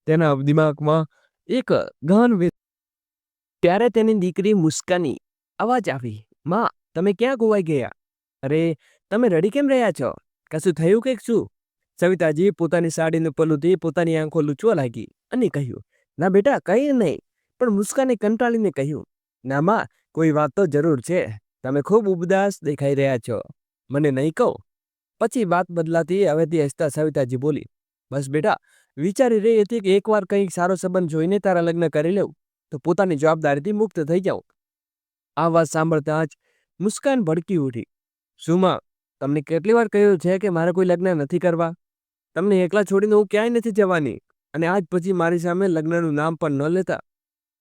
તેના દિમાગમાં એક ગહન ત્યારે તેની દીકરી મુસ્કાની અવાજ આવી, માં, તમે ક્યાં ગોવાઈ ગયા? અરે, તમે રડી કેમ રહ્યા છો? કશું થયું કે શું? સવિતાજી પોતાની સાડીનું પલ્લુથી પોતાની આંખો લૂછવા લાગી અને કહ્યું, ના બેટા, કંઈ નહીં. પણ મુસ્કાને કંટાળીને કહ્યું, ના માં, કોઈ વાત તો જરૂર છે. તમે ખૂબ ઉદાસ દેખાઈ રહ્યા છો. મને નહીં કહો? પછી વાત બદલાતી હવેથી હસતા સવિતાજી બોલી, બસ બેટા, વિચારી રહી હતી કે એકવાર કંઈક સારો સંબંધ જોઈને તારા લગ્ન કરી લઉં તો પોતાની જવાબદારીથી મુક્ત થઈ જાઉં. આ વાત સાંભળતા જ મુસ્કાન ભડકી ઉઠી. શું માં, તમને કેટલી વાર કહ્યું છે કે મારે કોઈ લગ્ન નથી કરવા? તમને એકલા છોડીને હું ક્યાંય નથી જવાની, અને આજ પછી મારી સામે લગ્નનું નામ પણ ન લેતા.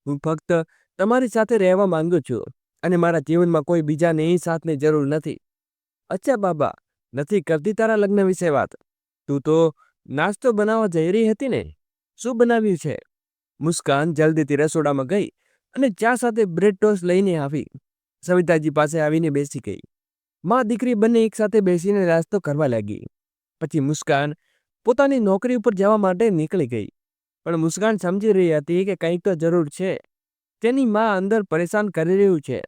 હું ફક્ત તમારી સાથે રહેવા માંગુ છું અને મારા જીવનમાં કોઈ બીજાની સાથની જરૂર નથી. અચ્છા બાબા, નથી કરતી તારા લગ્ન વિશે વાત? તું તો નાસ્તો બનાવવા જઈ રહી હતી ને? શું બનાવ્યું છે? મુસ્કાન જલ્દીથી રસોડામાં ગઈ અને ચા સાથે બ્રેડ ટોસ્ટ લઈને આવી. સવિતાજી પાસે આવીને બેસી ગઈ. માં દીકરી બંને એક સાથે બેસીને નાસ્તો કરવા લાગી. પછી મુસ્કાન પોતાની નોકરી ઉપર જવા માટે નીકળી ગઈ. પણ મુસ્કાન સમજી રહી હતી કે કંઈક તો જરૂર છે. તેની માં અંદર પરેશાન કરી રહ્યું છે.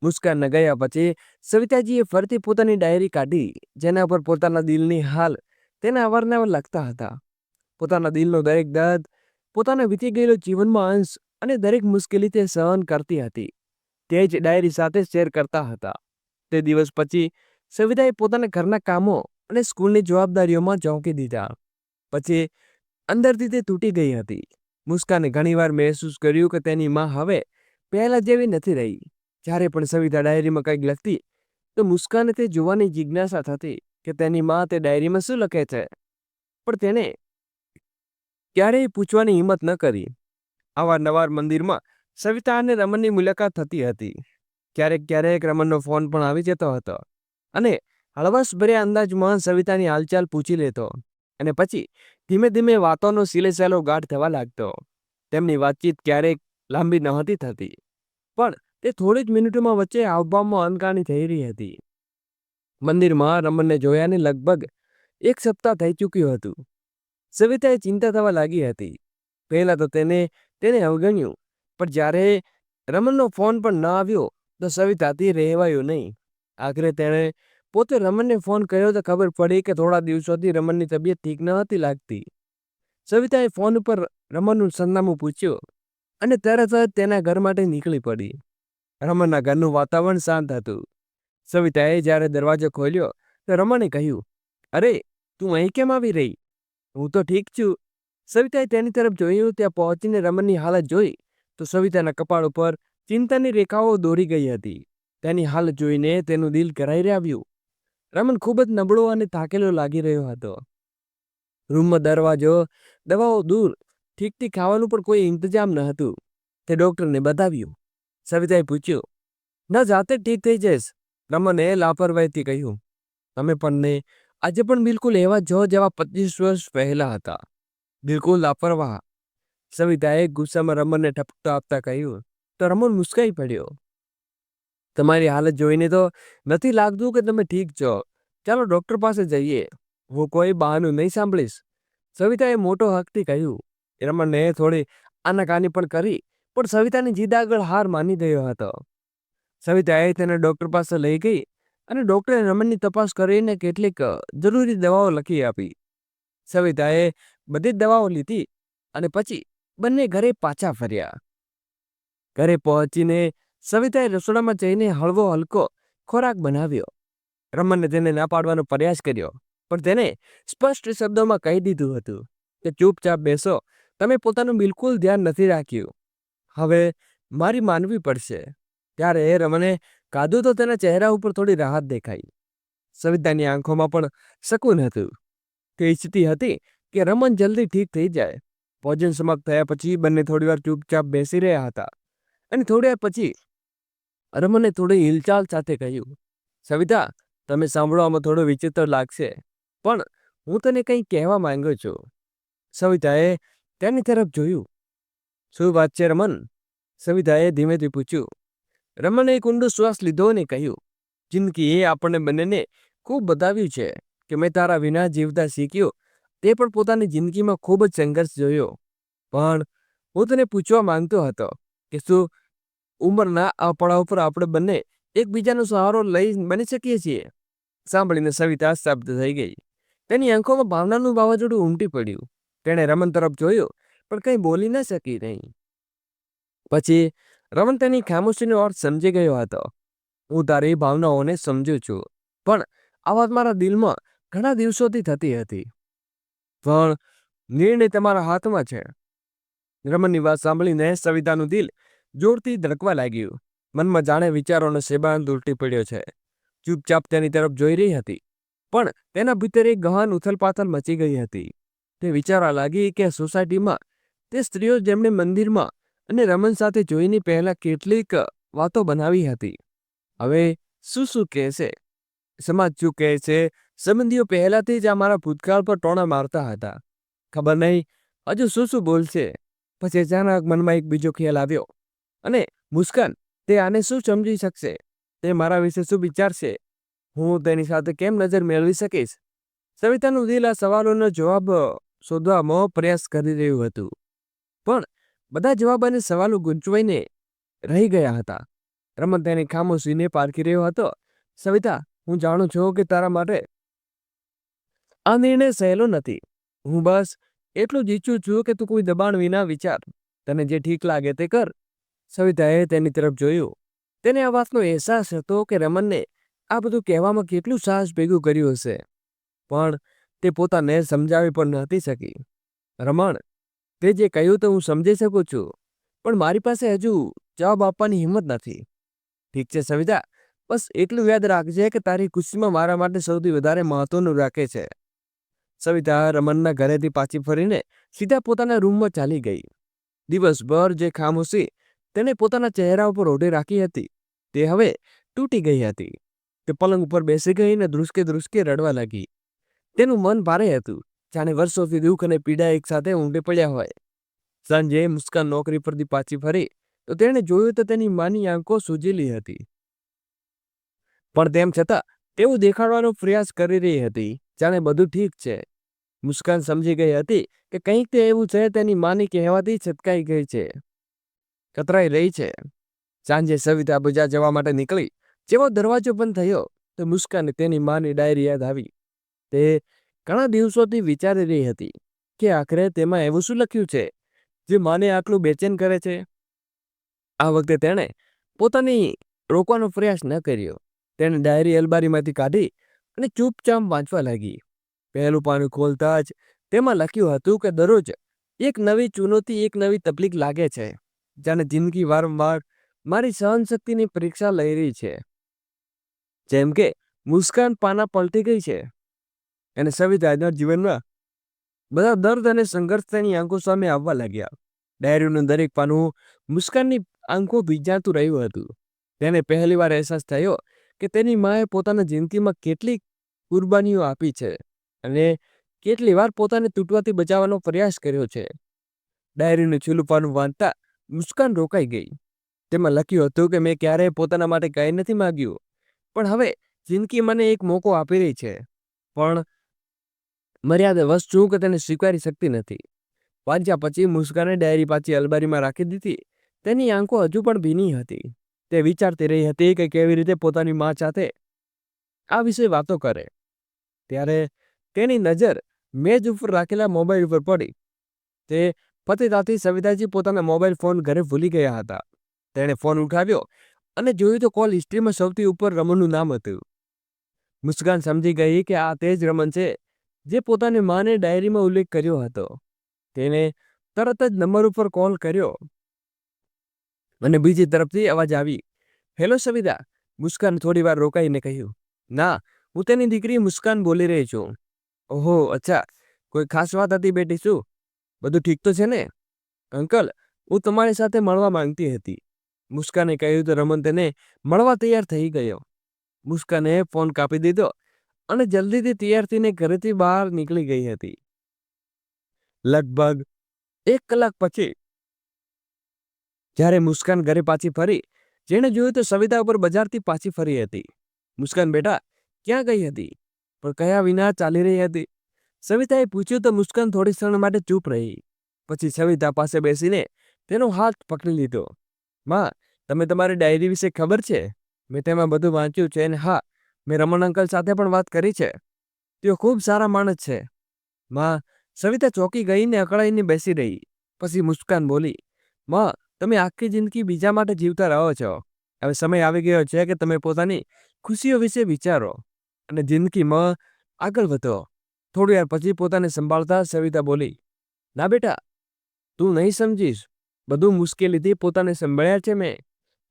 મુસ્કાનના ગયા પછી સવિતાજીએ ફરીથી પોતાની ડાયરી કાઢી, જેના પર પોતાના દિલની હાલ તેને અવારનવાર લખતા હતા. પોતાના દિલનો દરેક દર્દ, પોતાના વીતી ગયેલો જીવનમાં અંશ અને દરેક મુશ્કેલી તે સહન કરતી હતી, તે જ ડાયરી સાથે શેર કરતા હતા. તે દિવસ પછી સવિતાએ પોતાના ઘરના કામો અને સ્કૂલની જવાબદારીઓમાં ઝોંકી દીધા. પછી અંદરથી તે તૂટી ગઈ હતી. મુસ્કાને ઘણીવાર મહેસૂસ કર્યું કે તેની માં હવે પહેલા જેવી નથી રહી. જ્યારે પણ સવિતા ડાયરીમાં કંઈક લખતી, તો મુસ્કાને તે જોવાની જિજ્ઞાસા થતી કે તેની માં તે ડાયરીમાં શું લખે છે. પણ તેને ક્યારેય પૂછવાની હિંમત ન કરી. અવારનવાર મંદિરમાં સવિતા અને રમનની મુલાકાત થતી હતી. ક્યારેક ક્યારેક રમનનો ફોન પણ આવી જતો હતો અને હળવાશભર્યા અંદાજમાં સવિતાની હાલચાલ પૂછી લેતો, અને પછી ધીમે ધીમે વાતોનો સિલેસેલો ગાઢ થવા લાગતો. તેમની વાતચીત ક્યારેક લાંબી નહોતી થતી, પણ તે થોડી જ મિનિટોમાં વચ્ચે હાવભાવમાં અનકાણી થઈ રહી હતી. મંદિરમાં રમનને જોયાને લગભગ એક સપ્તાહ થઈ ચૂક્યું હતું. સવિતાએ ચિંતા થવા લાગી હતી. પહેલા તો તેને અવગણ્યું, પણ જ્યારે રમનનો ફોન પણ ન આવ્યો તો સવિતાથી રહેવાયું નહીં. આખરે તેણે પોતે રમનને ફોન કર્યો તો ખબર પડી કે થોડા દિવસોથી રમનની તબિયત ઠીક ન હતી લાગતી. સવિતાએ ફોન ઉપર રમનનું સરનામું પૂછ્યું અને તરત જ તેના ઘર માટે નીકળી પડી. રમનના ઘરનું વાતાવરણ શાંત હતું. સવિતાએ જ્યારે દરવાજો ખોલ્યો તો રમણે કહ્યું, અરે, તું અહીં કેમ આવી રહી? હું તો ઠીક છું. સવિતાએ તેની તરફ જોયું. ત્યાં પહોંચીને રમનની હાલત જોઈ તો સવિતાના કપાળ ઉપર ચિંતાની રેખાઓ દોરી ગઈ હતી. તેની હાલત જોઈને તેનું દિલ કરાઈ આવ્યું. રમન ખૂબ જ નબળો અને થાકેલો લાગી રહ્યો હતો. રૂમમાં દરવાજો, દવાઓ દૂર, ઠીકથી ખાવાનું પણ કોઈ ઇંતજામ ન હતું. તે ડૉક્ટરને બતાવ્યું. સવિતાએ પૂછ્યું, ન જાતે ઠીક થઈ જઈશ? રમને લાપરવાહીથી કહ્યું, તમે પણ ને આજે પણ બિલકુલ એવા જો જેવા 25 વર્ષ પહેલા હતા. બિલકુલ લાપરવાહ. સવિતાએ ગુસ્સામાં રમનને ઠપકો આપતા કહ્યું તો રમન મુસ્કાઈ પડ્યો. તમારી હાલત જોઈને તો નથી લાગતું કે તમે ઠીક છો. ચાલો ડૉક્ટર પાસે જઈએ. હું કોઈ બહાનું નહીં સાંભળીશ. સવિતાએ મોટો હકથી કહ્યું. રમણને થોડી આનાકાની પણ કરી, પણ સવિતાની જીદ આગળ હાર માની ગયો હતો. સવિતાએ તેને ડૉક્ટર પાસે લઈ ગઈ અને ડૉક્ટરે રમણની તપાસ કરીને કેટલીક જરૂરી દવાઓ લખી આપી. સવિતાએ બધી જ દવાઓ લીધી અને પછી બંને ઘરે પાછા ફર્યા. ઘરે પહોંચીને સવિતાએ રસોડામાં જઈને હળવો હલકો ખોરાક બનાવ્યો. રમણને તેને ના પાડવાનો પ્રયાસ કર્યો, પણ તેને સ્પષ્ટ શબ્દોમાં કહી દીધું હતું કે ચૂપચાપ બેસો, તમે પોતાનું બિલકુલ ધ્યાન નથી રાખ્યું. હવે મારી માનવી પડશે. ત્યારે રમણે કાધું તો તેના ચહેરા ઉપર થોડી રાહત દેખાઈ. સવિતાની આંખોમાં પણ શકૂન હતું. તે ઈચ્છતી હતી કે રમણ જલ્દી ઠીક થઈ જાય. ભોજન સમાપ્ત થયા પછી બંને થોડીવાર ચૂપચાપ બેસી રહ્યા હતા અને થોડીવાર પછી રમણે થોડી હિલચાલ સાથે કહ્યું, સવિતા, તમે સાંભળવામાં થોડું વિચિત્ર લાગશે, પણ હું તને કંઈ કહેવા માંગુ છું. સવિતાએ તેની તરફ જોયું. શું વાત છે રમન? સવિતાએ ધીમેથી પૂછ્યું. રમણે એક ઊંડો શ્વાસ લીધો અને કહ્યું, જિંદગીએ આપણને બંનેને ખૂબ બતાવ્યું છે કે મેં તારા વિના જીવતા શીખ્યું. તે પણ પોતાની જિંદગીમાં ખૂબ જ સંઘર્ષ જોયો. પણ હું તને પૂછવા માંગતો હતો કે શું ઉંમરના આ પડાવ પર આપણે બંને એકબીજાનો સહારો લઈ બની શકીએ છીએ? સાંભળીને સવિતા સ્તબ્ધ થઈ ગઈ. તેની આંખોમાં ભાવનાનું વાવાઝોડું ઉમટી પડ્યું. તેણે રમણ તરફ જોયું, પણ કંઈ બોલી ન શકી નહીં. પછી રમણ તેની ખામોશીનો અર્થ સમજી ગયો હતો. હું તારી ભાવનાઓને સમજું છું, પણ આ વાત મારા દિલમાં ઘણા દિવસોથી થતી હતી. પણ નિર્ણય તમારા હાથમાં છે. રમણની વાત સાંભળીને સવિતાનું દિલ જોરથી ધડકવા લાગ્યું. મનમાં જાણે વિચારોનો સેબાંત ઉલટી પડ્યો છે. ચૂપચાપ તેની તરફ જોઈ રહી હતી, પણ તેના ભીતર એક ગહન ઉથલપાથલ મચી ગઈ હતી. તે વિચારવા લાગી કે સોસાયટીમાં તે સ્ત્રીઓ જેમણે મંદિરમાં અને રમણ સાથે જોઈની પહેલા કેટલીક વાતો બનાવી હતી, હવે શું કહેશે? સમાજ શું કહે છે? સંબંધીઓ પહેલાથી જ અમારા ભૂતકાળ પર ટોણા મારતા હતા. ખબર નહીં હજુ શું બોલશે. પછી અચાનક મનમાં એક બીજો ખ્યાલ આવ્યો. અને મુસ્કાન, તે આને શું સમજી શકશે? તે મારા વિશે શું વિચારશે? હું તેની સાથે કેમ નજર મેળવી શકીશ? સવિતાનું દિલ આ સવાલોનો જવાબ શોધવામાં પ્રયાસ કરી રહ્યું હતું, પણ બધા જવાબ અને સવાલો ગૂંચવાઈને રહી ગયા હતા. રમણ તેની ખામોશીને પારખી રહ્યો હતો. સવિતા, હું જાણું છું કે તારા માટે આ નિર્ણય સહેલો નથી. હું બસ એટલું જ ઈચ્છું છું કે તું કોઈ દબાણ વિના વિચાર. તને જે ઠીક લાગે તે કર. સવિતાએ તેની તરફ જોયું. તેને આ વાતનો અહેસાસ હતો કે રમણને આ બધું કહેવામાં કેટલું સાહસ ભેગું કર્યું હશે, પણ તે પોતાને સમજાવી પણ નહોતી શકી. રમણ, તે જે કહ્યું તો હું સમજી શકું છું, પણ મારી પાસે હજુ જવાબ આપવાની હિંમત નથી. ઠીક છે સવિતા, બસ એટલું યાદ રાખજે કે તારી ખુશીમાં મારા માટે સૌથી વધારે મહત્વનું રાખે છે. સવિતા રમણના ઘરેથી પાછી ફરીને સીધા પોતાના રૂમમાં ચાલી ગઈ. દિવસભર જે ખામોશી તેણે પોતાના ચહેરા ઉપર ઓઢી રાખી હતી, તે હવે તૂટી ગઈ હતી. તે પલંગ ઉપર બેસી ગઈને ધ્રુસકે રડવા લાગી. તેનું મન ભારે હતું, જાણે વર્ષોથી દુઃખ અને પીડા એકસાથે ઊંડે પડ્યા હોય. સાંજે મુસ્કાન નોકરી પરથી પાછી ફરી તો તેણે જોયું તો તેની માની આંખો સૂજેલી હતી, પણ તેમ છતાં તેવું દેખાડવાનો પ્રયાસ કરી રહી હતી જાણે બધું ઠીક છે. મુસ્કાન સમજી ગઈ હતી કે કંઈક તે એવું છે તેની માની કહેવાથી છટકાઈ ગઈ છે, કતરાઈ રહી છે. સાંજે સવિતા બજાર જવા માટે નીકળી. જેવો દરવાજો બંધ થયો તો મુસ્કાનને તેની માની ડાયરી યાદ આવી. તે ઘણા દિવસોથી વિચારી રહી હતી કે આખરે તેમાં એવું શું લખ્યું છે જે માને આટલું બેચેન કરે છે. આ વખતે તેણે પોતાની રોકવાનો પ્રયાસ ન કર્યો. તેણે ડાયરી અલમારીમાંથી કાઢી અને ચૂપચાપ વાંચવા લાગી. પહેલું પાનું ખોલતા જ તેમાં લખ્યું હતું કે દરરોજ એક નવી ચુનૌતી, એક નવી તકલીફ લાગે છે, જાણે જિંદગી વારંવાર મારી સહનશક્તિની પરીક્ષા લઈ રહી છે. જેમ કે મુસ્કાન પાના પલટી ગઈ છે અને સવિતાના જીવનમાં બધા દર્દ અને સંઘર્ષ તેની આંખો સામે આવવા લાગ્યા. ડાયરીનું દરેક પાનું મુસ્કાનની આંખો ભીંજાતું રહ્યું હતું. તેને પહેલીવાર અહેસાસ થયો કે તેની માએ પોતાના જિંદગીમાં કેટલીક કુરબાનીઓ આપી છે અને કેટલી વાર પોતાને તૂટવાથી બચાવવાનો પ્રયાસ કર્યો છે. ડાયરીનું છેલ્લું પાનું વાંચતા મુસ્કાન રોકાઈ ગઈ. તેમાં લખ્યું હતું કે મેં ક્યારેય પોતાના માટે કંઈ નથી માગ્યું, પણ હવે જિંદગી મને એક મોકો આપી રહી છે, પણ મર્યાદાવશ છું કે તેને સ્વીકારી શકતી નથી. વાંચ્યા પછી મુસ્કાને ડાયરી પાછી અલમારીમાં રાખી દીધી. તેની આંખો હજુ પણ ભીની હતી. તે વિચારતી રહી હતી કે કેવી રીતે પોતાની મા સાથે આ વિશે વાતો કરે. ત્યારે તેની નજર મેજ ઉપર રાખેલા મોબાઈલ ઉપર પડી. તે પતિતાથી સવિતાજી પોતાના મોબાઈલ ફોન ઘરે ભૂલી ગયા હતા. તેણે ફોન ઉઠાવ્યો અને જોયું તો કોલ હિસ્ટ્રીમાં સૌથી ઉપર રમણનું નામ હતું. મુસ્કાન સમજી ગઈ કે આ તે જ રમણ છે જે પોતાની માને ડાયરીમાં ઉલ્લેખ કર્યો હતો. તેને તરત જ નંબર ઉપર કોલ કર્યો અને બીજી તરફથી અવાજ આવી, હેલો સવિતા. મુસ્કાન થોડી વાર રોકાઈને કહ્યું, ના, હું તેની દીકરી મુસ્કાન બોલી રહી છું. ઓહો, અચ્છા, કોઈ ખાસ વાત હતી બેટી? શું બધું ઠીક તો છે ને? અંકલ, હું તમારી સાથે મળવા માંગતી હતી. મુસ્કાને કહ્યું તો રમન તેને મળવા તૈયાર થઈ ગયો. મુસ્કાને ફોન કાપી દીધો અને જલ્દીથી તૈયાર થઈને ઘરેથી બહાર નીકળી ગઈ હતી. લગભગ 1 કલાક પછી જ્યારે મુસ્કાન ઘરે પાછી ફરી, જેણે જોયું તો સવિતા ઉપર બજારથી પાછી ફરી હતી. મુસ્કાન, બેટા, ક્યાં ગઈ હતી? પણ કયા વિના ચાલી રહી હતી? સવિતાએ પૂછ્યું તો મુસ્કાન થોડી ક્ષણ માટે ચૂપ રહી. પછી સવિતા પાસે બેસીને તેનો હાથ પકડી લીધો. માં, તમે તમારી ડાયરી વિશે ખબર છે? મેં તેમાં બધું વાંચ્યું છે અને હા, મેં રમણ અંકલ સાથે પણ વાત કરી છે. તેઓ ખૂબ સારા માણસ છે. માં, સવિતા ચોંકી ગઈને અકળાઈને બેસી રહી. પછી મુસ્કાન બોલી, માં, તમે આખી જિંદગી બીજા માટે જીવતા રહો છો. હવે સમય આવી ગયો છે કે તમે પોતાની ખુશીઓ વિશે વિચારો અને જિંદગીમાં આગળ વધો. થોડી વાર પછી પોતાને સંભાળતા સવિતા બોલી, ના બેટા, તું નહીં સમજીશ. બધું મુશ્કેલીથી પોતાને સંભાળ્યા છે મેં.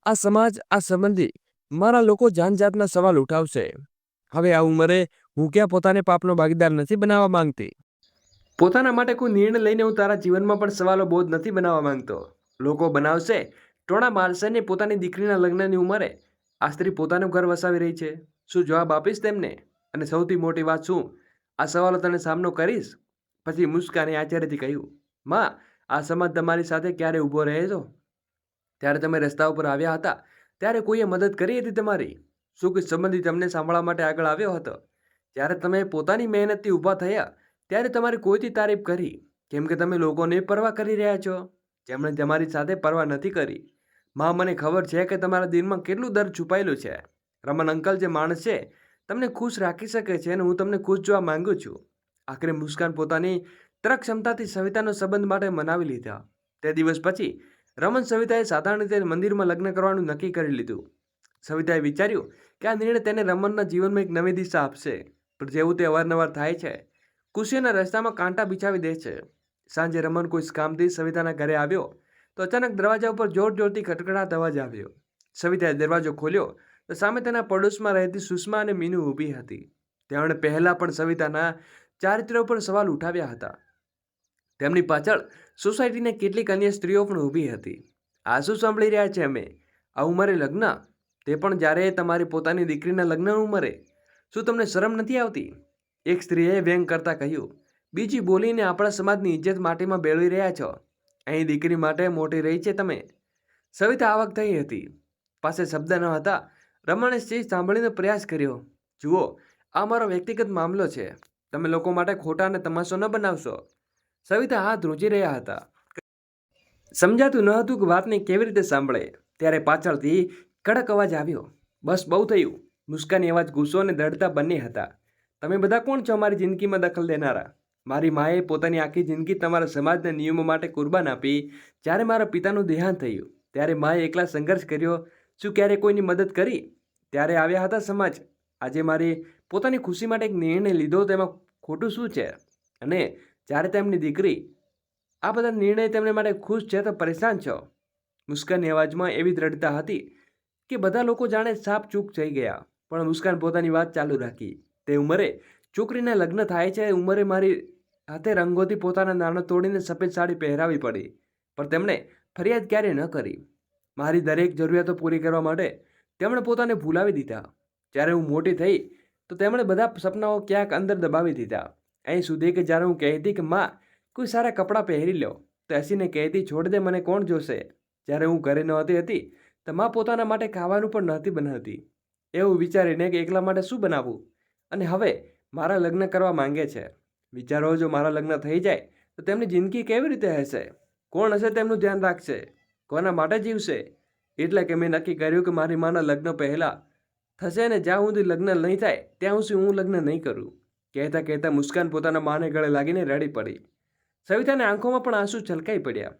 આ સમાજ, આ સંબંધી, મારા લોકો જાતના સવાલ ઉઠાવશે. હવે આ ઉંમરે હું ક્યાં પોતાને પાપનો ભાગીદાર નથી બનાવવા માંગતી. પોતાના માટે કોઈ નિર્ણય લઈને હું તારા જીવનમાં પણ સવાલો બોધ નથી બનાવવા માંગતો. લોકો બનાવશે, ટોણા મારશે ને પોતાની દીકરીના લગ્નની ઉંમરે આ સ્ત્રી પોતાનું ઘર વસાવી રહી છે. શું જવાબ આપીશ તેમને? અને સૌથી મોટી વાત, શું આ સવાલો તને સામનો કરીશ? પછી મુસ્કાને આશ્ચર્યથી કહ્યું, માં, આ સમાજ તમારી સાથે ક્યારે ઊભો રહે છો? ત્યારે તમે રસ્તા ઉપર આવ્યા હતા ત્યારે કોઈએ મદદ કરી હતી તમારી? શું કોઈ સંબંધી તમને સાંભળવા માટે આગળ આવ્યો હતો? જ્યારે તમે પોતાની મહેનતથી ઊભા થયા ત્યારે તમારી કોઈથી તારીફ કરી, કેમ કે તમે લોકોને પરવા કરી રહ્યા છો, જેમણે તમારી સાથે પરવા નથી કરી. માં, મને ખબર છે કે તમારા દિલમાં કેટલું દર્દ છુપાયેલું છે. રમન અંકલ જે માણસ છે તમને ખુશ રાખી શકે છે અને હું તમને ખુશ જોવા માંગુ છું. આખરે મુસ્કાન પોતાની તરક ક્ષમતાથી સવિતાનો સંબંધ માટે મનાવી લીધા. તે દિવસ પછી રમન સવિતાએ સાધારણ રીતે મંદિરમાં લગ્ન કરવાનું નક્કી કરી લીધું. સવિતાએ વિચાર્યું કે આ નિર્ણય તેને રમનના જીવનમાં એક નવી દિશા આપશે. પણ જેવું તે અવારનવાર થાય છે, ખુશીઓના રસ્તામાં કાંટા બિછાવી દે છે. સાંજે રમન કોઈ કામથી સવિતાના ઘરે આવ્યો તો અચાનક દરવાજા ઉપર જોરથી ખટખડાટ અવાજ આવ્યો. સવિતાએ દરવાજો ખોલ્યો તો સામે તેના પડોશમાં રહેતી સુષ્મા અને મીનુ ઊભી હતી. તેમણે પહેલા પણ સવિતાના ચારિત્ર ઉપર સવાલ ઉઠાવ્યા હતા. તેમની પાછળ સોસાયટીની કેટલીક અન્ય સ્ત્રીઓ પણ ઊભી હતી. આ શું સાંભળી રહ્યા છે અમે? આ ઉંમરે લગ્ન, તે પણ જ્યારે તમારી પોતાની દીકરીના લગ્નની ઉંમરે? શું તમને શરમ નથી આવતી? એક સ્ત્રીએ વ્યંગ કરતા કહ્યું. બીજી બોલીને આપણા સમાજની ઇજ્જત માટીમાં બેળવી રહ્યા છો. અહીં દીકરી માટે મોટી રહી છે તમે. સવિતા આવક થઈ હતી. પાસે શબ્દ ન હતા. રમણે ચીજ સાંભળીને પ્રયાસ કર્યો. જુઓ, આ મારો વ્યક્તિગત મામલો છે. તમે લોકો માટે ખોટા અને તમાશો ન બનાવશો. સવિતા હાથ ધ્રુજી રહ્યા હતા. સમજાતું ન હતું કે વાતને કેવી રીતે સાંભળે. ત્યારે પાછળથી કડક અવાજ આવ્યો. બસ, બહુ થયું. મુસ્કાનની અવાજ ગુસ્સો અને દ્રઢતા બંને હતા. તમે બધા કોણ છો મારી જિંદગીમાં દખલ દેનારા? મારી માએ પોતાની આખી જિંદગી તમારા સમાજના નિયમો માટે કુરબાન આપી. જ્યારે મારા પિતાનું દેહાંત થયું ત્યારે માએ એકલા સંઘર્ષ કર્યો. શું ક્યારે કોઈની મદદ કરી? ત્યારે આવ્યા હતા સમાજ. આજે મારી પોતાની ખુશી માટે એક નિર્ણય લીધો, તેમાં ખોટું શું છે? અને જ્યારે તેમની દીકરી, આ બધા નિર્ણય તેમને માટે ખુશ છે તો પરેશાન છો. મુસ્કાનની અવાજમાં એવી દ્રઢતા હતી કે બધા લોકો જાણે સાપ ચૂપ થઈ ગયા. પણ મુસ્કાન પોતાની વાત ચાલુ રાખી. તે ઉંમરે છોકરીના લગ્ન થાય છે. ઉંમરે મારી હાથે રંગોથી પોતાના નાણો તોડીને સફેદ સાડી પહેરાવી પડી, પણ તેમણે ફરિયાદ ક્યારે ન કરી. મારી દરેક જરૂરિયાતો પૂરી કરવા માટે તેમણે પોતાને ભૂલાવી દીધા. જ્યારે હું મોટી થઈ તો તેમણે બધા સપનાઓ ક્યાંક અંદર દબાવી દીધા. અહીં સુધી કે જ્યારે હું કહેતી કે માં, કોઈ સારા કપડાં પહેરી લો, તો હસીને કહેતી, છોડ દે, મને કોણ જોશે. જ્યારે હું ઘરે નહોતી હતી તો મા પોતાના માટે ખાવાનું પણ નહોતી બનાવતી. એવું વિચારીને કે એકલા માટે શું બનાવવું, અને હવે મારા લગ્ન કરવા માંગે છે. વિચારો, જો મારા લગ્ન થઈ જાય તો તેમની જિંદગી કેવી રીતે હશે? કોણ હશે તેમનું ધ્યાન રાખશે? કોના માટે જીવશે? એટલે કે મેં નક્કી કર્યું કે મારી માના લગ્ન પહેલાં થશે ને જ્યાં સુધી લગ્ન નહીં થાય ત્યાં સુધી હું લગ્ન નહીં કરું. કહેતા કહેતા મુસ્કાન પોતાના માને ગળે લાગીને રડી પડી. સવિતાની આંખોમાં પણ આંસુ છલકાઈ પડ્યા.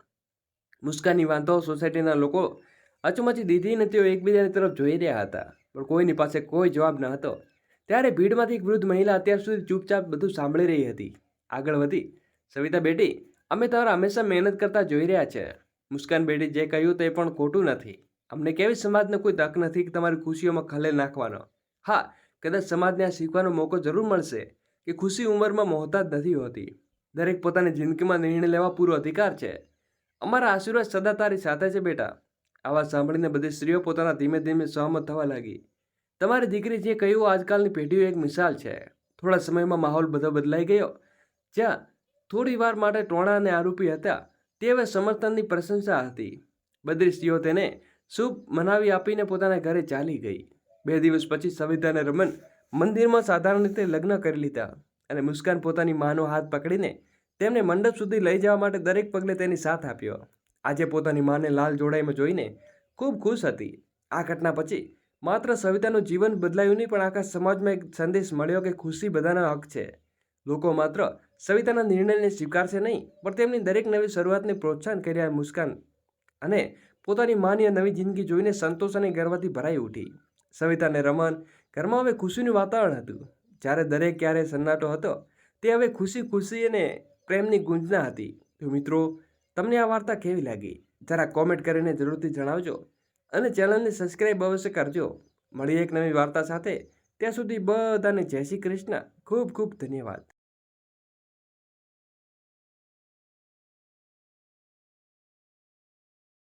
મુસ્કાનની વાંધો સોસાયટીના લોકો અચમચી દીધી ને તેઓ એકબીજાની તરફ જોઈ રહ્યા હતા, પણ કોઈની પાસે કોઈ જવાબ ન હતો. ત્યારે ભીડમાંથી એક વૃદ્ધ મહિલા અત્યાર સુધી ચૂપચાપ બધું સાંભળી રહી હતી આગળ વધી. સવિતા બેટી, અમે તમારા હંમેશા મહેનત કરતા જોઈ રહ્યા છે. મુસ્કાન બેટી, જે કહ્યું તે પણ ખોટું નથી. અમને કેવી સમાજને કોઈ તક નથી કે તમારી ખુશીઓમાં ખલેલ નાખવાનો. હા, કદાચ સમાજને આ શીખવાનો મોકો જરૂર મળશે કે ખુશી ઉંમરમાં મોહતાજ નથી હોતી. દરેક પોતાની જિંદગીમાં નિર્ણય લેવા પૂરો અધિકાર છે. અમારા આશીર્વાદ સદા તારી સાથે છે બેટા. આ વાત સાંભળીને બધી સ્ત્રીઓ પોતાના ધીમે ધીમે સહમત થવા લાગી. તમારી દીકરી જે કહ્યું આજકાલની પેઢીઓ એક મિસાલ છે. થોડા સમયમાં માહોલ બધો બદલાઈ ગયો. જ્યાં થોડી વાર માટે ટોણા અને આરોપી હતા તે હવે સમર્થનની પ્રશંસા હતી. બધી સ્ત્રીઓ તેને શુભ મનાવી આપીને પોતાના ઘરે ચાલી ગઈ. 2 દિવસ પછી સવિતા અને રમન મંદિરમાં સાધારણ રીતે લગ્ન કરી લીધા, અને મુસ્કાન પોતાની માનો હાથ પકડીને તેમને મંડપ સુધી લઈ જવા માટે દરેક પગલે તેની સાથ આપ્યો. આજે પોતાની માને લાલ જોડાઈમાં જોઈને ખૂબ ખુશ હતી. આ ઘટના પછી માત્ર સવિતાનું જીવન બદલાયું નહીં, પણ આખા સમાજમાં એક સંદેશ મળ્યો કે ખુશી બધાનો હક છે. લોકો માત્ર સવિતાના નિર્ણયને સ્વીકારશે નહીં, પણ તેમની દરેક નવી શરૂઆતને પ્રોત્સાહન કર્યા. મુસ્કાન અને પોતાની માની નવી જિંદગી જોઈને સંતોષ અને ગર્વથી ભરાઈ ઉઠી. સવિતા અને રમન ઘરમાં હવે ખુશીનું વાતાવરણ હતું. જ્યારે દરેક ક્યારે સન્નાટો હતો, તે હવે ખુશી અને પ્રેમની ગુંજના હતી. તો મિત્રો, તમને આ વાર્તા કેવી લાગી જરા કોમેન્ટ કરીને જરૂરથી જણાવજો, અને ચેનલને સબસ્ક્રાઈબ અવશ્ય કરજો. મળીએ એક નવી વાર્તા સાથે. ત્યાં સુધી બધાને જય શ્રી કૃષ્ણ. ખૂબ ખૂબ ધન્યવાદ.